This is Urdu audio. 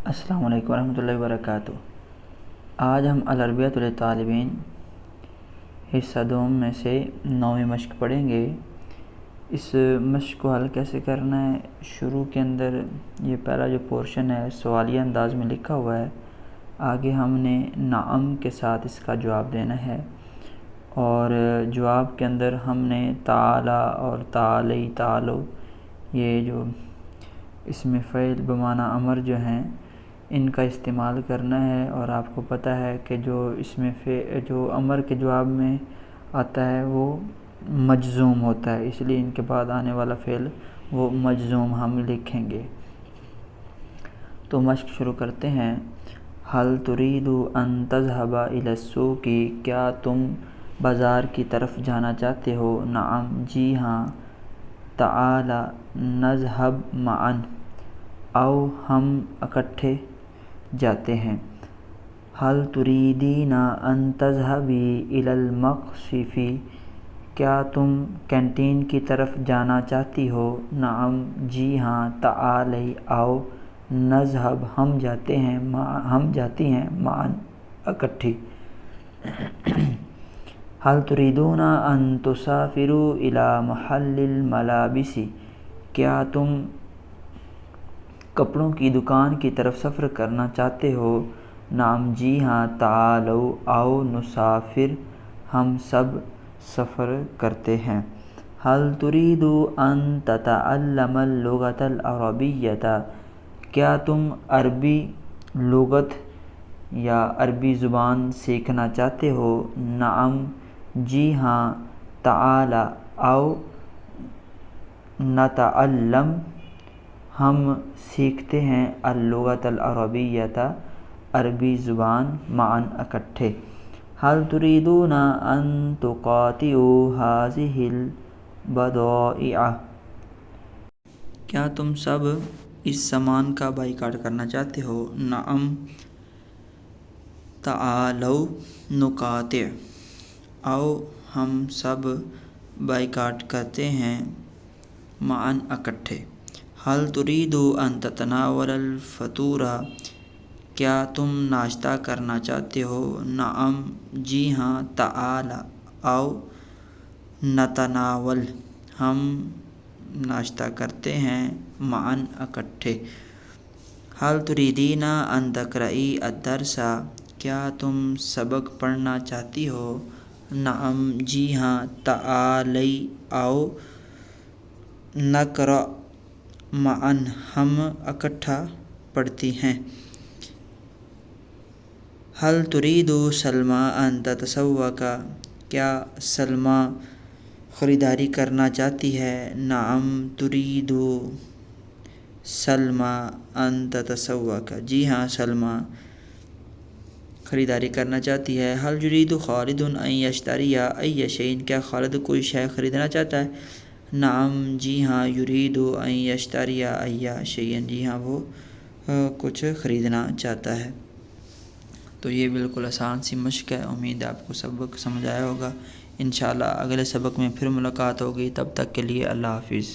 السلام علیکم ورحمۃ اللہ وبرکاتہ۔ آج ہم العربیۃ للطالبین حصہ دوم میں سے 9ویں مشق پڑھیں گے۔ اس مشق کو حل کیسے کرنا ہے؟ شروع کے اندر یہ پہلا جو پورشن ہے سوالیہ انداز میں لکھا ہوا ہے، آگے ہم نے نعم کے ساتھ اس کا جواب دینا ہے، اور جواب کے اندر ہم نے تعالی اور تعالی تعالو یہ جو اسم فعل بمعنی امر جو ہیں ان کا استعمال کرنا ہے، اور آپ کو پتہ ہے کہ جو امر کے جواب میں آتا ہے وہ مجزوم ہوتا ہے، اس لیے ان کے بعد آنے والا فعل وہ مجزوم ہم لکھیں گے۔ تو مشق شروع کرتے ہیں۔ حل تريد ان تذهب الى السوق، کیا تم بازار کی طرف جانا چاہتے ہو؟ نعم، جی ہاں۔ تعال نذهب معا، آؤ ہم اکٹھے جاتے ہیں۔ حل تريدين ان تذهبي الى المقصف، کیا تم کینٹین کی طرف جانا چاہتی ہو؟ نعم، جی ہاں۔ تعالی، آؤ، نذهب، ہم جاتی ہیں، معا، اکٹھی۔ حل تريدون ان تسافروا الى محل الملابس، کیا تم کپڑوں کی دکان کی طرف سفر کرنا چاہتے ہو؟ نعم، جی ہاں۔ تعالوا، آؤ، نسافر، ہم سب سفر کرتے ہیں۔ حل تريد ان تتعلم اللغة العربية، کیا تم عربی لغت یا عربی زبان سیکھنا چاہتے ہو؟ نعم، جی ہاں۔ تعال، آؤ، نتعلم، ہم سیکھتے ہیں، اللغة العربية، عربی زبان، معا، اکٹھے۔ حل تريدون ان تقاطعوا هذه البضائع، کیا تم سب اس سامان کا بائیکاٹ کرنا چاہتے ہو؟ نعم۔ تعالوا نقاطع، آؤ ہم سب بائیکاٹ کرتے ہیں، معا، اکٹھے۔ حل تريد ان تتناول الفطور، کیا تم ناشتہ کرنا چاہتے ہو؟ نعم، جی ہاں۔ تعال، آؤ، نتناول، ہم ناشتہ کرتے ہیں، معا، اکٹھے۔ حل تريدين ان تقرئی الدرس، کیا تم سبق پڑھنا چاہتی ہو؟ نعم، جی ہاں۔ تعالی، آؤ، نقرأ، معا، ہم اکٹھا پڑھتی ہیں۔ حل تريد سلمی ان تتسوق، کیا سلمیٰ خریداری کرنا چاہتی ہے؟ نعم، تريد سلمی ان تتسوق، جی ہاں، سلمیٰ خریداری کرنا چاہتی ہے۔ حل يريد خالد ان يشتري أي شيء، کیا خالد کوئی شے خریدنا چاہتا ہے؟ نعم، جی ہاں۔ يريد ان يشتري أي شيء، جی ہاں، وہ کچھ خریدنا چاہتا ہے۔ تو یہ بالکل آسان سی مشق ہے، امید ہے آپ کو سبق سمجھ آیا ہوگا۔ انشاءاللہ اگلے سبق میں پھر ملاقات ہوگی، تب تک کے لیے اللہ حافظ۔